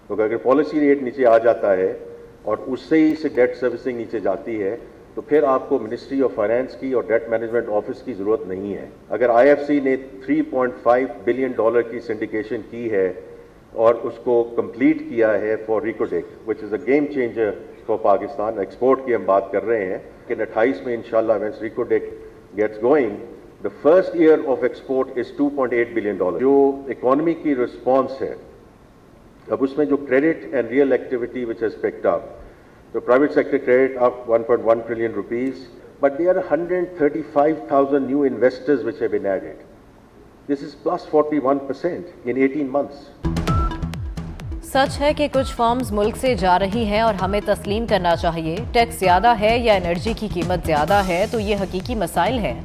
तो अगर policy rate नीचे आ जाता है और उससे ही से डेट सर्विसिंग नीचे जाती है तो फिर आपको मिनिस्ट्री ऑफ फाइनेंस की और डेट मैनेजमेंट ऑफिस की ज़रूरत नहीं है। अगर आईएफसी ने $3.5 बिलियन की सिंडिकेशन की है और उसको कंप्लीट किया है for Reko Diq which is a game changer for Pakistan, export की हम बात कर रहे हैं कि 28 में इंशाल्लाह when Rekodiq gets going the first year of export is $2.8 billion. जो इकोनॉमी की रिस्पॉन्स है अब उसमें जो credit and real activity which has picked up, the private sector credit up 1.1 trillion rupees, but there are 135,000 new investors which have been added. This is plus 41% in 18 months. सच है कि कुछ firms मुल्क से जा रही हैं और हमें तस्लीम करना चाहिए। टैक्स ज़्यादा है या एनर्जी की कीमत ज़्यादा है तो ये हकीकी मसाइल हैं।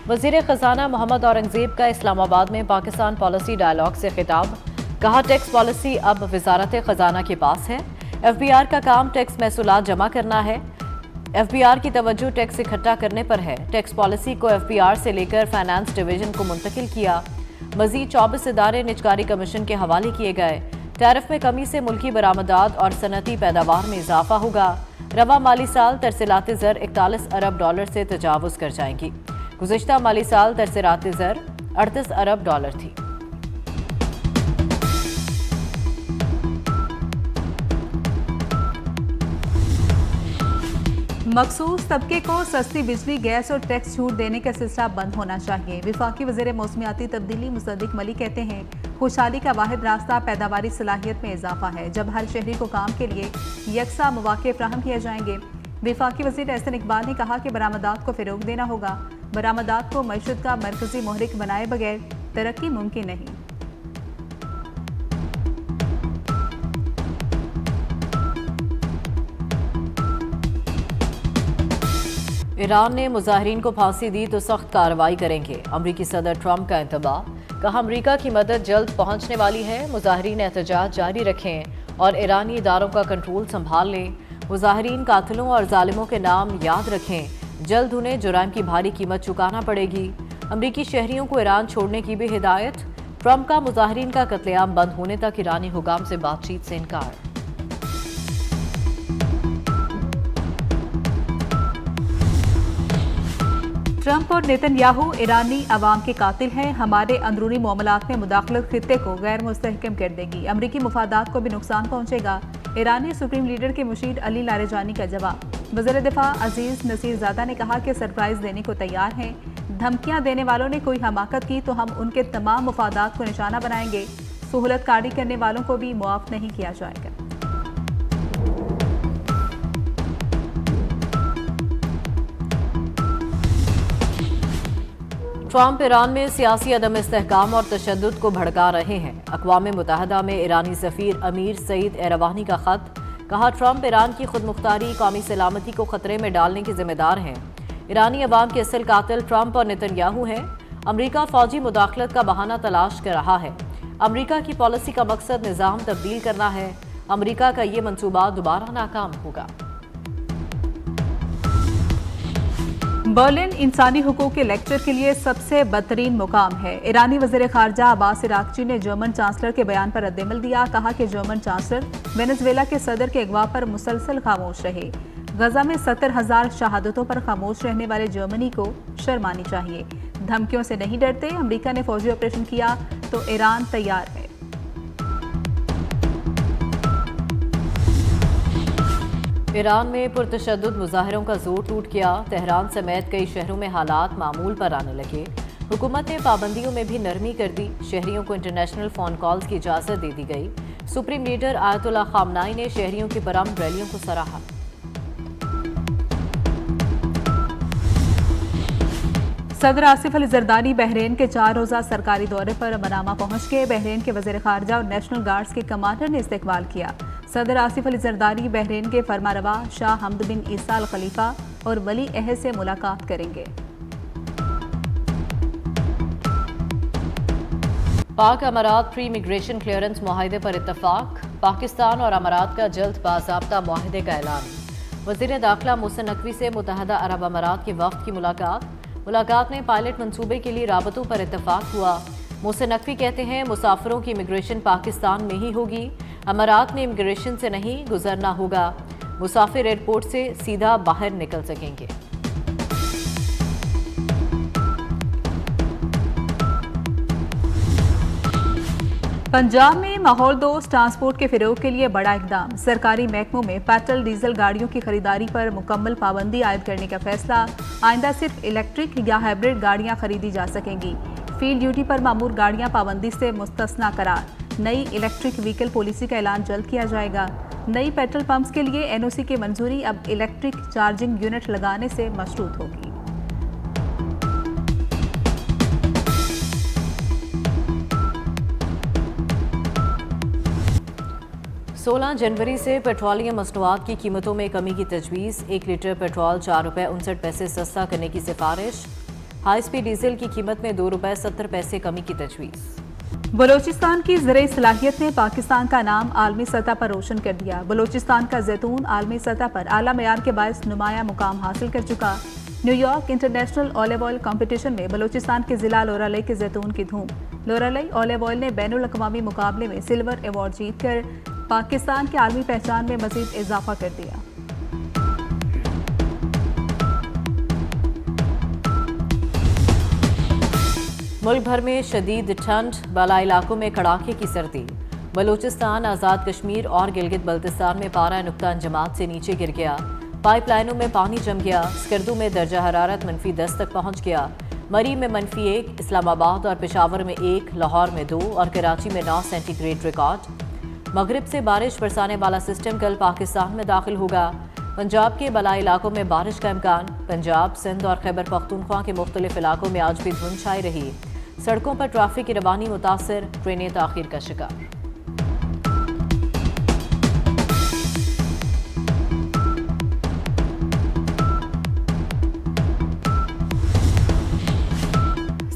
वज़ीर ख़जाना मोहम्मद औरंगज़ेब का इस्लामाबाद में पाकिस्तान पॉलिसी डायलॉग से खिताब। कहा, टैक्स पॉलिसी अब वज़ारत ख़जाना के पास है। एफबीआर का काम टैक्स महसूलात जमा करना है। एफबीआर की तवज्जो टैक्स इकट्ठा करने पर है। टैक्स पॉलिसी को एफबीआर से लेकर फाइनेंस डिवीजन को मुंतकिल किया। मजीद 24 इदारे निजकारी कमीशन के हवाले किए गए। टैरिफ में कमी से मुल्की बरामदात और सनती पैदावार में इजाफा होगा। रवा माली साल तरसीलात ज़र $41 अरब से तजावुज़ कर जाएंगी। गुज़िश्ता माली साल तरसीलात ज़र $38 अरब थी। मखसूस तबके को सस्ती बिजली, गैस और टैक्स छूट देने का सिलसिला बंद होना चाहिए। वफाकी वज़ीर मौसमियाती तब्दीली मुसद्दिक मलिक कहते हैं, खुशहाली का वाहिद रास्ता पैदावारी सलाहियत में इजाफा है जब हर शहरी को काम के लिए यकसा मौके फ्राहम किए जाएंगे। वफाकी वज़ीर एहसन इकबाल ने कहा कि बरामदात को फ़रोग देना होगा। बरामदात को मईशत का मरकजी महरिक बनाए बगैर तरक्की मुमकिन नहीं। ईरान ने मुजाहिरीन को फांसी दी तो सख्त कार्रवाई करेंगे। अमरीकी सदर ट्रंप का इंतबाह। कहा, अमरीका की मदद जल्द पहुंचने वाली है। मुजाहिरीन एहतजाज जारी रखें और ईरानी इदारों का कंट्रोल संभाल लें। मुजाहिरीन कातिलों और जालिमों के नाम याद रखें। जल्द उन्हें जुराइम की भारी कीमत चुकाना पड़ेगी। अमरीकी शहरियों को ईरान छोड़ने की भी हिदायत। ट्रंप का मुजाहिरीन का कत्लेआम बंद होने तक ईरानी हुकाम से बातचीत से इनकार। ट्रंप और नेतन्याहू ईरानी अवाम के कातिल हैं। हमारे अंदरूनी मामलात में मुदाखलत खित्ते को गैर मुस्तहकम कर देगी। अमरीकी मुफादात को भी नुकसान पहुंचेगा। ईरानी सुप्रीम लीडर के मुशीर अली लारेजानी का जवाब। वज़ीर दिफा अजीज नसीरजादा ने कहा कि सरप्राइज देने को तैयार हैं। धमकियां देने वालों ने कोई हमाकत की तो हम उनके तमाम मुफादात को निशाना बनाएंगे। सहूलत कारी करने वालों को भी मुआफ नहीं किया जाएगा। ट्रंप ईरान में सियासी अदम इस्तेहकाम और तशद्दुद को भड़का रहे हैं। अक़वाम मुत्तहिदा में ईरानी सफ़ीर अमीर सईद एरवानी का ख़त। कहा, ट्रंप ईरान की खुदमुख्तारी कौमी सलामती को ख़तरे में डालने के जिम्मेदार हैं। ईरानी अवाम के असल कातिल ट्रंप और नेतन्याहू हैं। अमरीका फ़ौजी मुदाखलत का बहाना तलाश कर रहा है। अमरीका की पॉलिसी का मकसद निज़ाम तब्दील करना है। अमरीका का ये मनसूबा दोबारा नाकाम होगा। बर्लिन इंसानी हुकूक के लेक्चर के लिए सबसे बदतरीन मुकाम है। ईरानी वज़ीर ख़ारजा अब्बास इराक़ची ने जर्मन चांसलर के बयान पर रद्दअमल दिया। कहा कि जर्मन चांसलर वेनेज़ुएला के सदर के अगवा पर मुसलसल खामोश रहे। गजा में 70,000 शहादतों पर खामोश रहने वाले जर्मनी को शर्म आनी चाहिए। धमकियों से नहीं डरते। अमरीका ने फौजी ऑपरेशन किया तो ईरान तैयार है। ईरान में पुरतशद्दुद मुजाहिरों का जोर टूट गया। तेहरान समेत कई शहरों में हालात मामूल पर आने लगे। हुकूमत ने पाबंदियों में भी नरमी कर दी। शहरियों को इंटरनेशनल फ़ोन कॉल्स की इजाज़त दे दी गई। सुप्रीम लीडर आयतुल्ला खामनाई ने शहरियों की परम रैलियों को सराहा। सदर आसिफ अली जरदारी बहरीन के 4 रोज़ा सरकारी दौरे पर मनामा पहुंच गए। बहरीन के वज़ीर ख़ारजा और नेशनल गार्ड्स के कमांडर ने इस्तकबाल किया। सदर आसिफ अली जरदारी बहरीन के फरमारवा शाह हमद बिन ईसा अल खलीफा और वली अहद से मुलाकात करेंगे। पाक अमारात प्री इमिग्रेशन क्लियरेंस मुआहदे पर इत्तफाक। पाकिस्तान और अमारात का जल्द बाज़ाब्ता मुआहदे का ऐलान। वज़ीर दाखिला मोहसिन नकवी से मुत्तहदा अरब अमारात के वफ़द की मुलाकात में पायलट मंसूबे के लिए राबतों पर इत्तफाक हुआ। मोहसिन नकवी कहते हैं, मुसाफिरों की इमिग्रेशन पाकिस्तान में ही होगी। अमारात में इमिग्रेशन से नहीं गुजरना होगा, मुसाफिर एयरपोर्ट से सीधा बाहर निकल सकेंगे। पंजाब में माहौल दोस्त ट्रांसपोर्ट के फिरोग के लिए बड़ा इकदाम। सरकारी महकमों में पेट्रोल डीजल गाड़ियों की खरीदारी पर मुकम्मल पाबंदी आयद करने का फैसला। आइंदा सिर्फ इलेक्ट्रिक या हाइब्रिड गाड़ियां खरीदी जा सकेंगी। फील्ड ड्यूटी पर मामूर गाड़ियां पाबंदी से मुस्तस्ना करार। नई इलेक्ट्रिक व्हीकल पॉलिसी का ऐलान जल्द किया जाएगा। नई पेट्रोल पंप्स के लिए एनओसी की मंजूरी अब इलेक्ट्रिक चार्जिंग यूनिट लगाने से मशरूत होगी। सोलह जनवरी से पेट्रोलियम मसनूआत की कीमतों में कमी की तजवीज़। 1 लीटर पेट्रोल 4 रुपये 59 पैसे सस्ता करने की सिफारिश। हाई स्पीड डीजल की कीमत में 2 रुपये 70 पैसे कमी की तजवीज़। बलोचिस्तान की ज़राई सलाहियत ने पाकिस्तान का नाम आलमी सतह पर रोशन कर दिया। बलोचिस्तान का जैतून आलमी सतह पर आला मयार के बायस नुमाया मुकाम हासिल कर चुका। New York international olive oil competition में बलोचिस्तान के जिला लोरालई के जैतून की धूम। लोरालई ऑलिव ऑयल ने बैनुल अक़वामी मुकाबले में सिल्वर अवार्ड जीतकर पाकिस्तान की आलमी पहचान में मजीद इजाफा कर दिया। मुल्क भर में शदीद ठंड, बाला इलाकों में कड़ाके की सर्दी। बलूचिस्तान, आज़ाद कश्मीर और गिलगित बल्तिस्तान में पारा नुक्ता अंजमात से नीचे गिर गया। पाइपलाइनों में पानी जम गया। स्कर्दू में दर्जा हरारत -10 तक पहुंच गया। मरी में -1, इस्लामाबाद और पेशावर में 1, लाहौर में 2 और कराची में 9 सेंटीग्रेड रिकॉर्ड। मगरिब से बारिश बरसाने वाला सिस्टम कल पाकिस्तान में दाखिल होगा। पंजाब के बलाई इलाकों में बारिश का इम्कान। पंजाब, सिंध और खैबर पख्तूनख्वा के मुख्तलिफ इलाकों में आज भी धुंध छाई रही। सड़कों पर ट्रैफिक की रवानी मुतासर, ट्रेनें ताखीर का शिकार।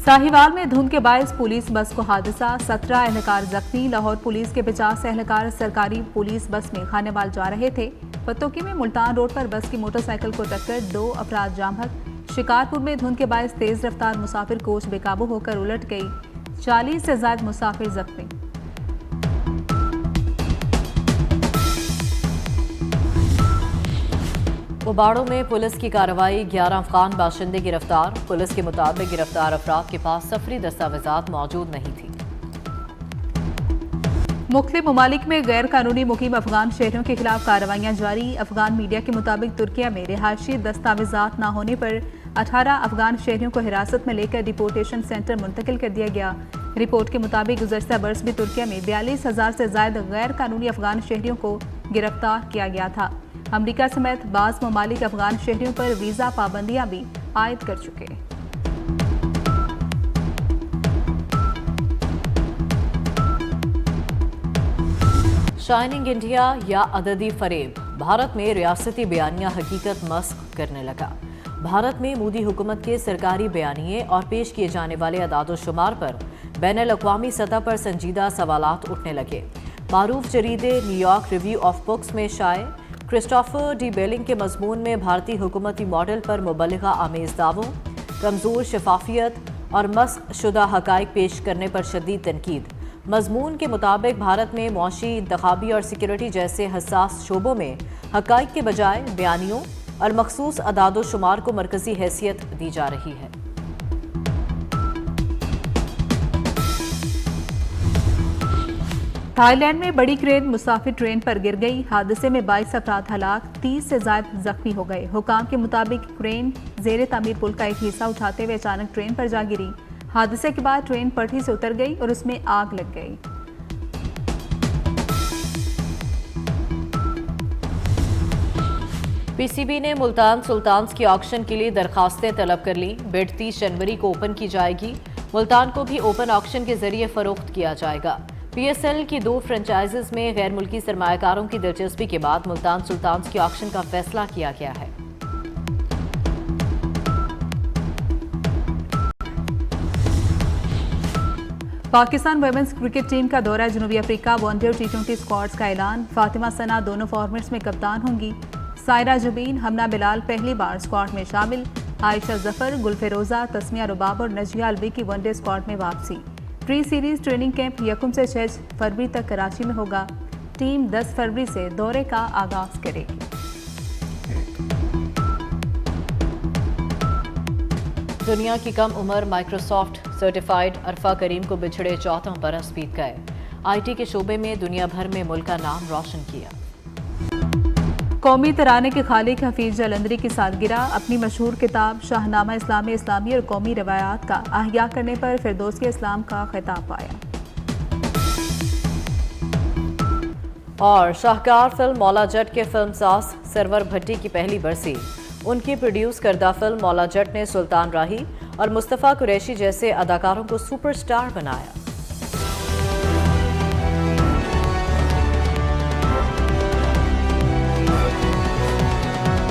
साहिवाल में धुंध के बायस पुलिस बस को हादसा। 17 एहलकार जख्मी। लाहौर पुलिस के 50 एहलकार सरकारी पुलिस बस में खानेवाल जा रहे थे। पतोकी में मुल्तान रोड पर बस की मोटरसाइकिल को टक्कर, 2 अफराद जामहक। शिकारपुर में धुंध के बायस तेज रफ्तार मुसाफिर कोच बेकाबू होकर उलट गई। 40 से ज्यादा मुसाफिर जख्मी। उबाड़ों में पुलिस की कार्रवाई, 11 अफगान बाशिंदे गिरफ्तार। पुलिस के मुताबिक गिरफ्तार अफराद के पास सफरी दस्तावेजात मौजूद नहीं थी। मुख्तलिफ ममालिक में गैर कानूनी मुकीम अफगान शहरियों के खिलाफ कार्रवाइयाँ जारी। अफगान मीडिया के मुताबिक तुर्किया में रिहायशी दस्तावेजात न होने पर 18 अफगान शहरियों को हिरासत में लेकर डिपोर्टेशन सेंटर मुंतकिल कर दिया गया। रिपोर्ट के मुताबिक गुज़श्ता बरस भी तुर्किया में 42,000 से ज्यादा गैर कानूनी अफगान शहरियों को गिरफ्तार किया गया था। अमरीका समेत बाज़ ममालिक अफगान शहरियों पर वीज़ा पाबंदियां भी आयद कर चुके। शाइनिंग इंडिया या अददी फरेब, भारत में रियासती बयानिया हकीकत मस्ख करने लगा। भारत में मोदी हुकूमत के सरकारी बयानिए और पेश किए जाने वाले अदाद-ओ-शुमार पर बैनुल-अक़वामी सतह पर संजीदा सवालात उठने लगे। मारूफ जरीदे न्यूयॉर्क रिव्यू ऑफ बुक्स में शाये क्रिस्टोफर डी बेलिंग के मजमून में भारतीय हुकूमती मॉडल पर मुबलिगा आमेज दावों, कमज़ोर शफाफियत और मस्ख शुदा हक़ाइक़ पेश करने पर शदीद तनकीद। मजमून के मुताबिक भारत में मुआशी, इंतखाबी और सिक्योरिटी जैसे हसास शोबों में हक़ाइक़ के बजाय बयानियों और मखसूस अदाद-ओ-शुमार को मरकजी हैसियत दी जा रही है। थाईलैंड में बड़ी क्रेन मुसाफिर ट्रेन पर गिर गई। हादसे में 22 अफराद हलाक, 30 से ज्यादा जख्मी हो गए। हुकाम के मुताबिक क्रेन जेर तामीर पुल का एक हिस्सा उठाते हुए अचानक ट्रेन पर जा गिरी। हादसे के बाद ट्रेन पटरी से उतर गई और उसमें आग लग गई। पीसीबी ने मुल्तान सुल्तान्स की ऑक्शन के लिए दरखास्तें तलब कर ली। बिड 30 जनवरी को ओपन की जाएगी। मुल्तान को भी ओपन ऑक्शन के जरिए फरोख्त किया जाएगा। पीएसएल की 2 फ्रेंचाइजीज में गैर मुल्की सरमायाकारों की दिलचस्पी के बाद मुल्तान सुल्तान्स की ऑक्शन का फैसला किया गया है। पाकिस्तान वुमेन्स क्रिकेट टीम का दौरा जनूबी अफ्रीका, वनडे और T20 स्क्वाड्स का ऐलान। फातिमा सना दोनों फॉर्मेट्स में कप्तान होंगी। सायरा जुबीन, हमना बिलाल पहली बार स्क्वाड में शामिल। आयशा जफर, गुलफेरोजा, तस्मिया रुबाब और नजिया अलवी की वनडे स्क्वाड में वापसी। प्री सीरीज ट्रेनिंग कैंप 1 से 6 फरवरी तक कराची में होगा। टीम 10 फरवरी से दौरे का आगाज करेगी। दुनिया की कम उम्र माइक्रोसॉफ्ट सर्टिफाइड अरफा करीम को बिछड़े 14 बरस बीत गए। आईटी के शोबे में दुनिया भर में मुल्क का नाम रोशन किया। कौमी तराने के खालिक हफीज जलंधरी की सालगिरह। अपनी मशहूर किताब शाहनामा इस्लामी और कौमी रवायात का अहया करने पर फिरदौसी इस्लाम का खिताब पाया। और शाहकार फिल्म मौला जट के फिल्मसाज सरवर भट्टी की पहली बरसी। उनकी प्रोड्यूस करदा फिल्म मौला जट ने सुल्तान राही और मुस्तफ़ा कुरैशी जैसे अदाकारों को सुपरस्टार बनाया।